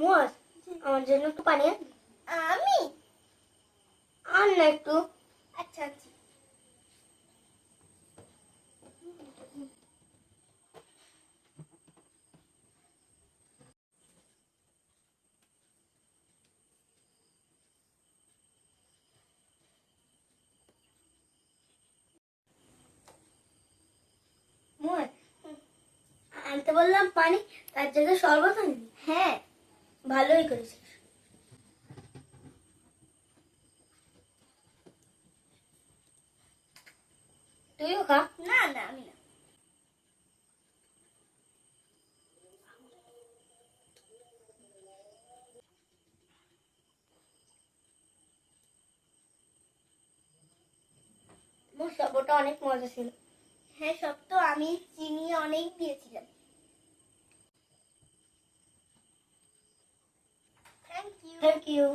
মুয়াজ, আমার জন্য একটু পানি আন। আমি আন না একটু। আচ্ছা আচ্ছা মুয়াজ, আনতে বললাম পানি, তার জায়গায় শরবত আনলি। হ্যাঁ ভালোই করেছিস। তুইও খা। না না আমি না মোর শরবতটা অনেক মজা ছিল। হ্যাঁ সব তো আমি চিনি অনেক দিয়েছিলাম থ্যাংক ইউ থ্যাংক ইউ।